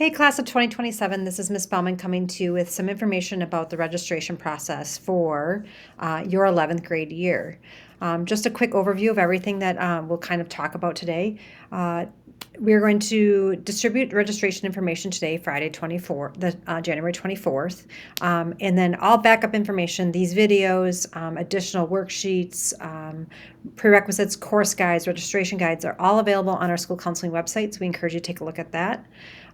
Hey, class of 2027, this is Ms. Bauman coming to you with some information about the registration process for your 11th grade year. Just a quick overview of everything that we'll kind of talk about today. We're going to distribute registration information today, Friday, January 24th. And then all backup information, these videos, additional worksheets, prerequisites, course guides, registration guides are all available on our school counseling website, so we encourage you to take a look at that.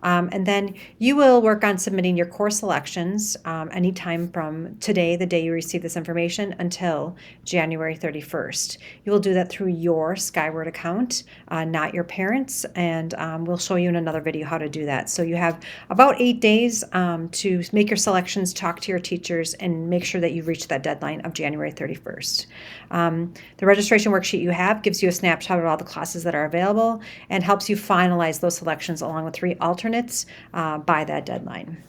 And then you will work on submitting your course selections anytime from today, the day you receive this information, until January 31st. You will do that through your Skyward account, not your parents', and we'll show you in another video how to do that. So you have about 8 days to make your selections, talk to your teachers, and make sure that you reach that deadline of January 31st. The registration worksheet you have gives you a snapshot of all the classes that are available and helps you finalize those selections along with 3 alternates by that deadline.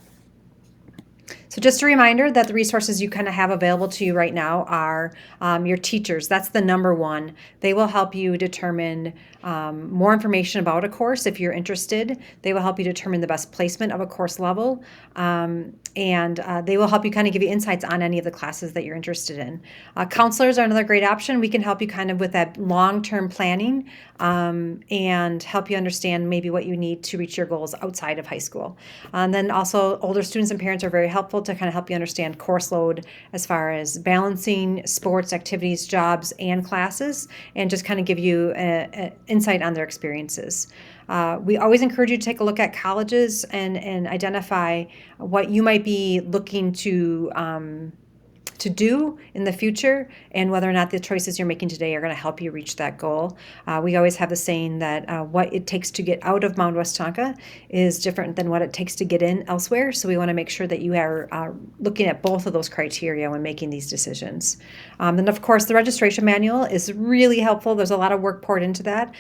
So just a reminder that the resources you kind of have available to you right now are your teachers. That's the number one. They will help you determine more information about a course if you're interested. They will help you determine the best placement of a course level. And they will help you kind of give you insights on any of the classes that you're interested in. Counselors are another great option. We can help you kind of with that long-term planning and help you understand maybe what you need to reach your goals outside of high school. And then also older students and parents are very helpful to kind of help you understand course load as far as balancing sports, activities, jobs, and classes, and just kind of give you an insight on their experiences. We always encourage you to take a look at colleges and identify what you might be looking to do in the future and whether or not the choices you're making today are going to help you reach that goal. We always have the saying that what it takes to get out of Mount Westonka is different than what it takes to get in elsewhere. So we want to make sure that you are looking at both of those criteria when making these decisions. And of course, the registration manual is really helpful. There's a lot of work poured into that.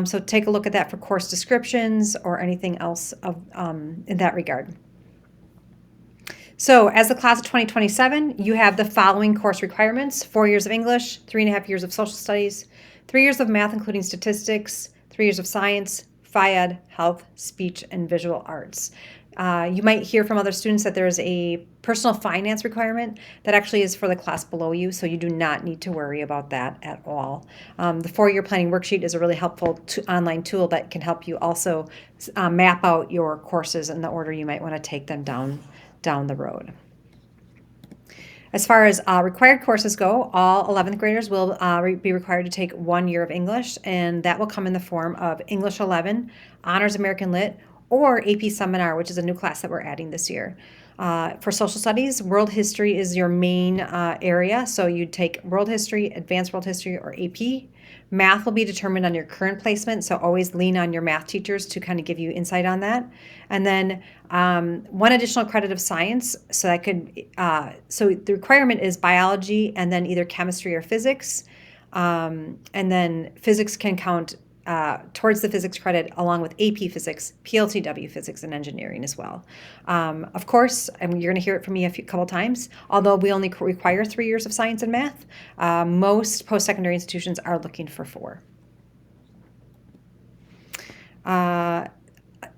So take a look at that for course descriptions or anything else in that regard. So as the class of 2027, you have the following course requirements: 4 years of English, 3.5 years of social studies, 3 years of math, including statistics, 3 years of science, Phy-Ed, health, speech, and visual arts. You might hear from other students that there's a personal finance requirement that actually is for the class below you, so you do not need to worry about that at all. The 4-year planning worksheet is a really helpful online tool that can help you also map out your courses in the order you might want to take them down the road. As far as required courses go, all 11th graders will be required to take 1 year of English, and that will come in the form of English 11, Honors American Lit, or AP Seminar, which is a new class that we're adding this year. For social studies, world history is your main area, so you'd take world history, advanced world history, or AP. Math will be determined on your current placement, so always lean on your math teachers to kind of give you insight on that. And then 1 additional credit of science, so that could so the requirement is biology and then either chemistry or physics, and then physics can count towards the physics credit along with AP Physics, PLTW Physics, and Engineering as well. Of course, and you're going to hear it from me a couple times, although we only require 3 years of science and math, most post-secondary institutions are looking for 4.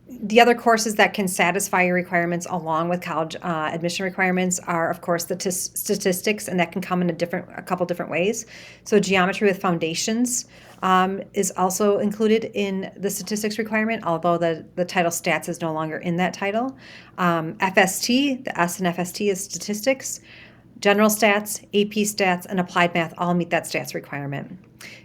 The other courses that can satisfy your requirements along with college admission requirements are, of course, the statistics, and that can come in a couple different ways. So geometry with foundations is also included in the statistics requirement, although the title stats is no longer in that title. FST, the S in FST is statistics. General stats, AP stats, and applied math all meet that stats requirement.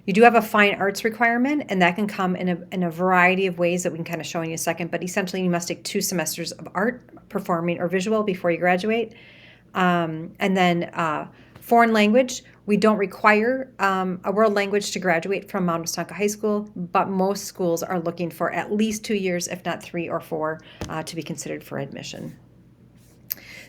You do have a fine arts requirement, and that can come in a variety of ways that we can kind of show in a second, but essentially you must take 2 semesters of art, performing, or visual before you graduate. And then foreign language, we don't require a world language to graduate from Mount Westonka High School, but most schools are looking for at least 2 years, if not 3 or 4, to be considered for admission.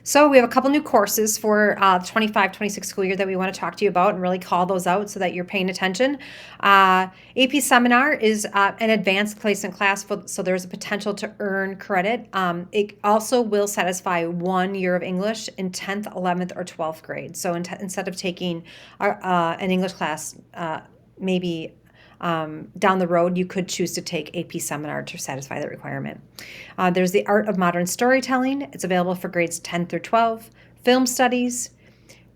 So we have a couple new courses for the 25-26 school year that we want to talk to you about and really call those out so that you're paying attention. AP Seminar is an advanced placement class, so there's a potential to earn credit. It also will satisfy 1 year of English in 10th, 11th, or 12th grade. So instead of taking an English class maybe down the road, you could choose to take AP Seminar to satisfy that requirement. There's the Art of Modern Storytelling. It's available for grades 10 through 12. Film Studies,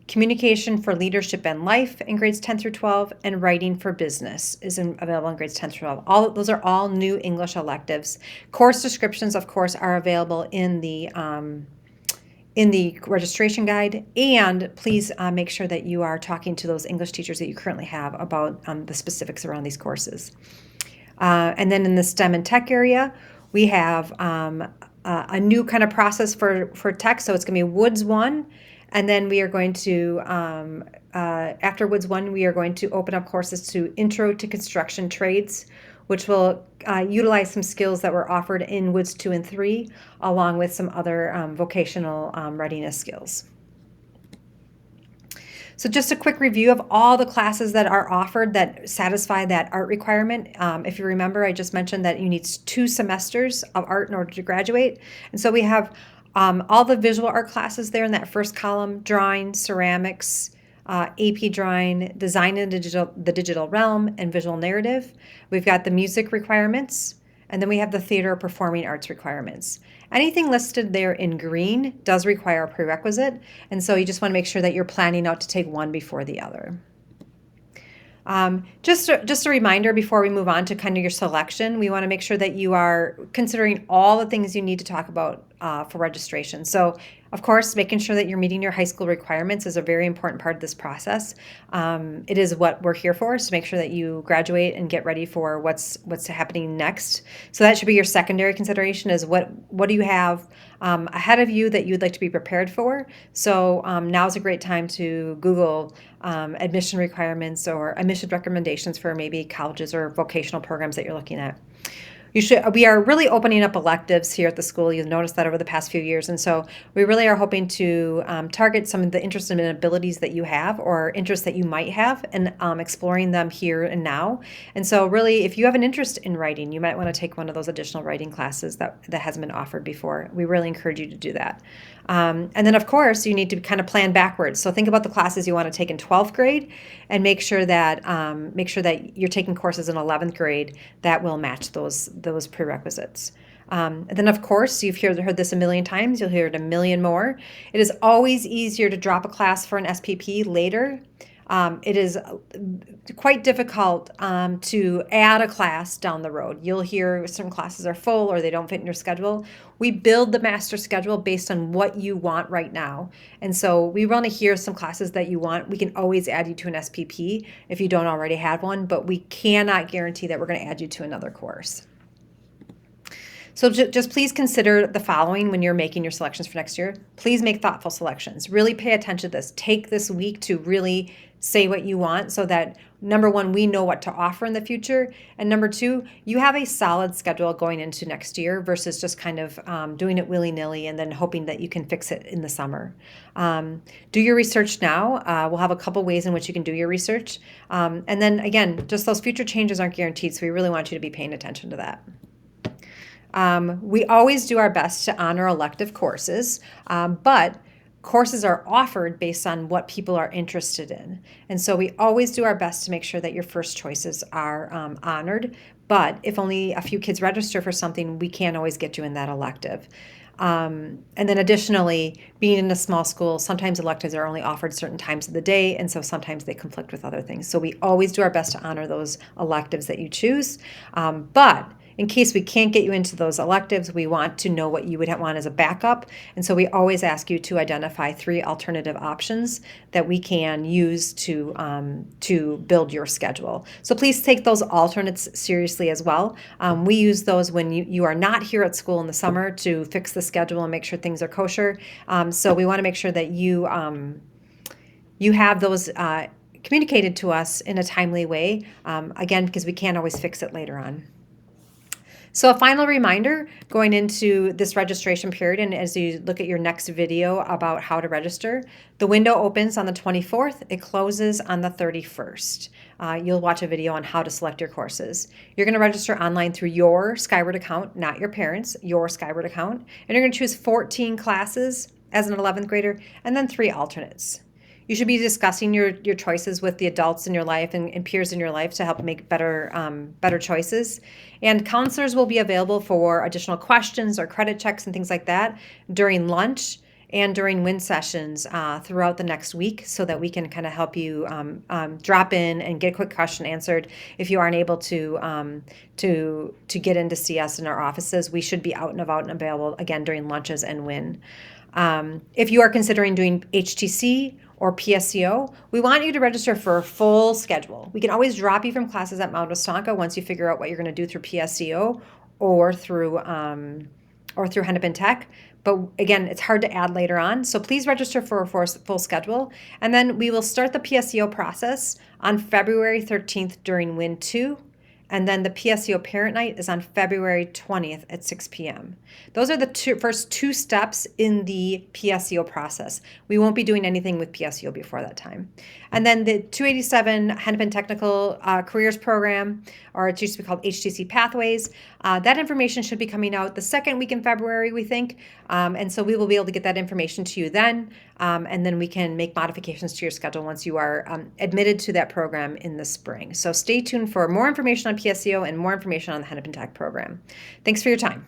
Communication for Leadership and Life in grades 10 through 12, and Writing for Business is available in grades 10 through 12. Those are all new English electives. Course descriptions, of course, are available in the registration guide, and please make sure that you are talking to those English teachers that you currently have about the specifics around these courses. And then in the STEM and tech area, we have a new kind of process for tech. So it's going to be Woods 1. And then we are going to, after Woods 1, we are going to open up courses to Intro to Construction Trades, which will utilize some skills that were offered in Woods 2 and 3, along with some other vocational readiness skills. So just a quick review of all the classes that are offered that satisfy that art requirement. If you remember, I just mentioned that you need 2 semesters of art in order to graduate. And so we have all the visual art classes there in that first column: drawing, ceramics, AP drawing, design in the digital realm, and visual narrative. We've got the music requirements, and then we have the theater or performing arts requirements. Anything listed there in green does require a prerequisite, and so you just want to make sure that you're planning out to take one before the other. Just a reminder before we move on to kind of your selection, we want to make sure that you are considering all the things you need to talk about for registration. So, of course, making sure that you're meeting your high school requirements is a very important part of this process. It is what we're here for, is to make sure that you graduate and get ready for what's happening next. So that should be your secondary consideration: is what do you have ahead of you that you'd like to be prepared for. So now is a great time to Google admission requirements or admission recommendations for maybe colleges or vocational programs that you're looking at. We are really opening up electives here at the school. You'll notice that over the past few years. And so we really are hoping to target some of the interests and abilities that you have or interests that you might have, and exploring them here and now. And so really, if you have an interest in writing, you might want to take one of those additional writing classes that hasn't been offered before. We really encourage you to do that. And then, of course, you need to kind of plan backwards. So think about the classes you want to take in 12th grade, and make sure that you're taking courses in 11th grade that will match those prerequisites. And then, of course, you've heard this a million times. You'll hear it a million more. It is always easier to drop a class for an SPP later. It is quite difficult to add a class down the road. You'll hear certain classes are full or they don't fit in your schedule. We build the master schedule based on what you want right now. And so we want to hear some classes that you want. We can always add you to an SPP if you don't already have one, but we cannot guarantee that we're going to add you to another course. So just please consider the following when you're making your selections for next year. Please make thoughtful selections. Really pay attention to this. Take this week to really say what you want, so that, number one, we know what to offer in the future, and number two, you have a solid schedule going into next year versus just kind of doing it willy-nilly and then hoping that you can fix it in the summer. Do your research now. We'll have a couple ways in which you can do your research. And then again, just those future changes aren't guaranteed, so we really want you to be paying attention to that. We always do our best to honor elective courses, but courses are offered based on what people are interested in. And so we always do our best to make sure that your first choices are honored. But if only a few kids register for something, we can't always get you in that elective. And then additionally, being in a small school, sometimes electives are only offered certain times of the day, and so sometimes they conflict with other things. So we always do our best to honor those electives that you choose. But in case we can't get you into those electives, we want to know what you would want as a backup. And so we always ask you to identify 3 alternative options that we can use to build your schedule. So please take those alternates seriously as well. We use those when you are not here at school in the summer to fix the schedule and make sure things are kosher. So we want to make sure that you have those communicated to us in a timely way, again, because we can't always fix it later on. So a final reminder going into this registration period, and as you look at your next video about how to register, the window opens on the 24th. It closes on the 31st. You'll watch a video on how to select your courses. You're going to register online through your Skyward account, not your parents', your Skyward account. And you're going to choose 14 classes as an 11th grader and then 3 alternates. You should be discussing your choices with the adults in your life and peers in your life to help make better choices. And counselors will be available for additional questions or credit checks and things like that during lunch and during WIN sessions throughout the next week, so that we can kind of help you drop in and get a quick question answered. If you aren't able to get in to see us in our offices, we should be out and about and available again during lunches and WIN. If you are considering doing HTC or PSCO, we want you to register for a full schedule. We can always drop you from classes at Mount Westonka once you figure out what you're going to do through PSCO or through Hennepin Tech. But again, it's hard to add later on. So please register for a full schedule. And then we will start the PSCO process on February 13th during WIN 2. And then the PSCO Parent Night is on February 20th at 6 p.m. Those are the first two steps in the PSCO process. We won't be doing anything with PSCO before that time. And then the 287 Hennepin Technical Careers Program, or it used to be called HTC Pathways, that information should be coming out the second week in February, we think. And so we will be able to get that information to you then. And then we can make modifications to your schedule once you are admitted to that program in the spring. So stay tuned for more information on PSCO and more information on the Hennepin Tech program. Thanks for your time.